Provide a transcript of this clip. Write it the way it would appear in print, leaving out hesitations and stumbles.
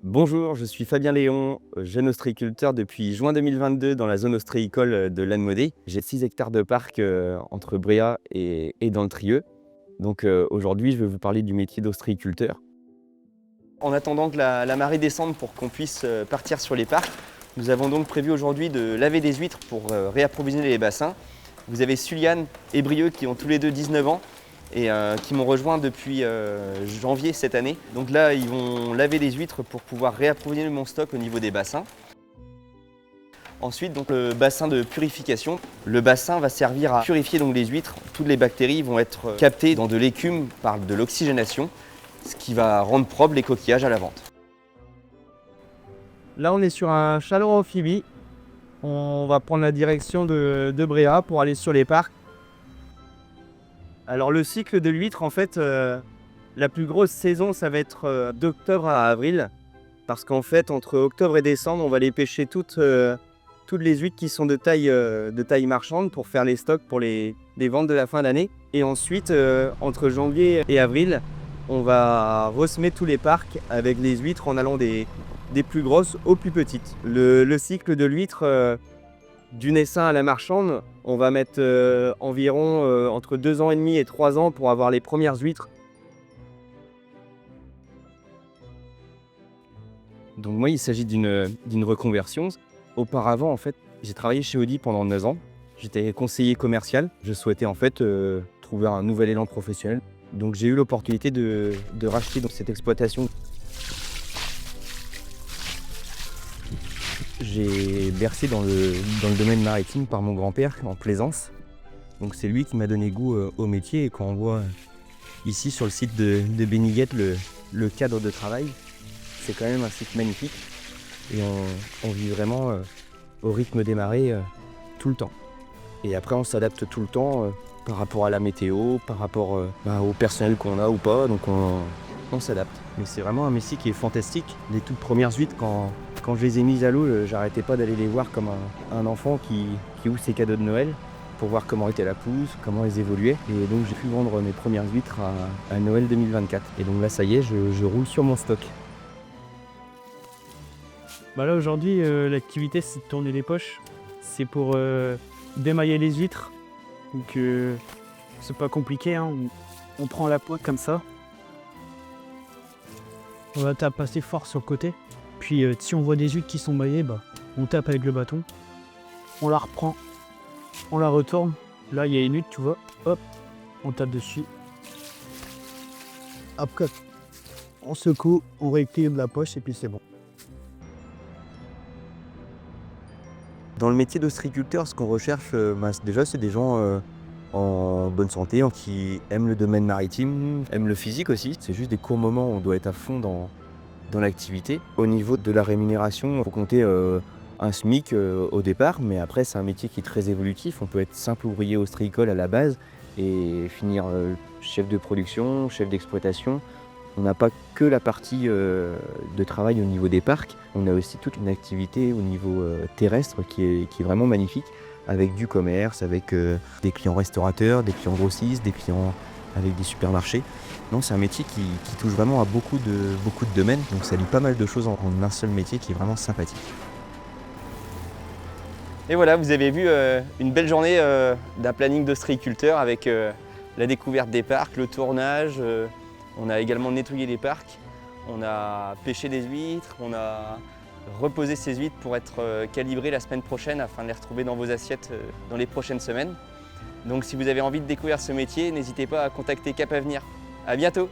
Bonjour, je suis Fabien Léon, jeune ostréiculteur depuis juin 2022 dans la zone ostréicole de Lannemodé. J'ai 6 hectares de parc entre Bréa et dans le Trieux. Donc aujourd'hui, je vais vous parler du métier d'ostréiculteur. En attendant que la marée descende pour qu'on puisse partir sur les parcs, nous avons donc prévu aujourd'hui de laver des huîtres pour réapprovisionner les bassins. Vous avez Suliane et Brieux qui ont tous les deux 19 ans et qui m'ont rejoint depuis janvier cette année. Donc là, ils vont laver les huîtres pour pouvoir réapprovisionner mon stock au niveau des bassins. Ensuite, donc, le bassin de purification. Le bassin va servir à purifier donc, les huîtres. Toutes les bactéries vont être captées dans de l'écume par de l'oxygénation, ce qui va rendre propre les coquillages à la vente. Là, on est sur un chaleur amphibie. On va prendre la direction de Bréa pour aller sur les parcs. Alors, le cycle de l'huître, en fait, la plus grosse saison, ça va être d'octobre à avril. Parce qu'en fait, entre octobre et décembre, on va les pêcher toutes les huîtres qui sont de taille marchande pour faire les stocks pour les ventes de la fin d'année. Et ensuite, entre janvier et avril, on va ressemer tous les parcs avec les huîtres en allant des plus grosses aux plus petites. Le cycle de l'huître du naissain à la marchande, on va mettre environ entre 2 ans et demi et 3 ans pour avoir les premières huîtres. Donc moi, il s'agit d'une reconversion. Auparavant, en fait, j'ai travaillé chez Audi pendant 9 ans. J'étais conseiller commercial. Je souhaitais en fait trouver un nouvel élan professionnel. Donc j'ai eu l'opportunité de racheter donc, cette exploitation. J'ai bercé dans le domaine maritime par mon grand-père en plaisance. Donc c'est lui qui m'a donné goût au métier. Et quand on voit ici sur le site de Béniguette le cadre de travail, c'est quand même un site magnifique. Et on vit vraiment au rythme des marées tout le temps. Et après on s'adapte tout le temps par rapport à la météo, par rapport au personnel qu'on a ou pas. Donc on s'adapte. Mais c'est vraiment un métier qui est fantastique. Les toutes premières huîtres, quand je les ai mises à l'eau, j'arrêtais pas d'aller les voir comme un enfant qui ouvre ses cadeaux de Noël pour voir comment était la pousse, comment elles évoluaient. Et donc j'ai pu vendre mes premières huîtres à Noël 2024. Et donc là ça y est, je roule sur mon stock. Bah là aujourd'hui l'activité c'est de tourner les poches. C'est pour démailler les huîtres. Donc c'est pas compliqué, hein. On prend la pointe comme ça. On va taper assez fort sur le côté. Puis si on voit des huîtres qui sont maillées, bah, on tape avec le bâton. On la reprend, on la retourne. Là il y a une huître, tu vois. Hop, on tape dessus. Après, on secoue, on rééquilibre la poche et puis c'est bon. Dans le métier d'ostréiculteur, ce qu'on recherche, déjà, c'est des gens en bonne santé, qui aiment le domaine maritime, aiment le physique aussi. C'est juste des courts moments où on doit être à fond dans l'activité. Au niveau de la rémunération, il faut compter un SMIC au départ, mais après, c'est un métier qui est très évolutif. On peut être simple ouvrier ostréicole à la base et finir chef de production, chef d'exploitation. On n'a pas que la partie de travail au niveau des parcs, on a aussi toute une activité au niveau terrestre qui est vraiment magnifique, avec du commerce, avec des clients restaurateurs, des clients grossistes, des clients avec des supermarchés. Non, c'est un métier qui touche vraiment à beaucoup de domaines, donc ça lie pas mal de choses en un seul métier qui est vraiment sympathique. Et voilà, vous avez vu une belle journée d'un planning d'ostréiculteur avec la découverte des parcs, le tournage. On a également nettoyé les parcs, on a pêché des huîtres, on a reposé ces huîtres pour être calibrées la semaine prochaine afin de les retrouver dans vos assiettes dans les prochaines semaines. Donc si vous avez envie de découvrir ce métier, n'hésitez pas à contacter Cap Avenir. À bientôt!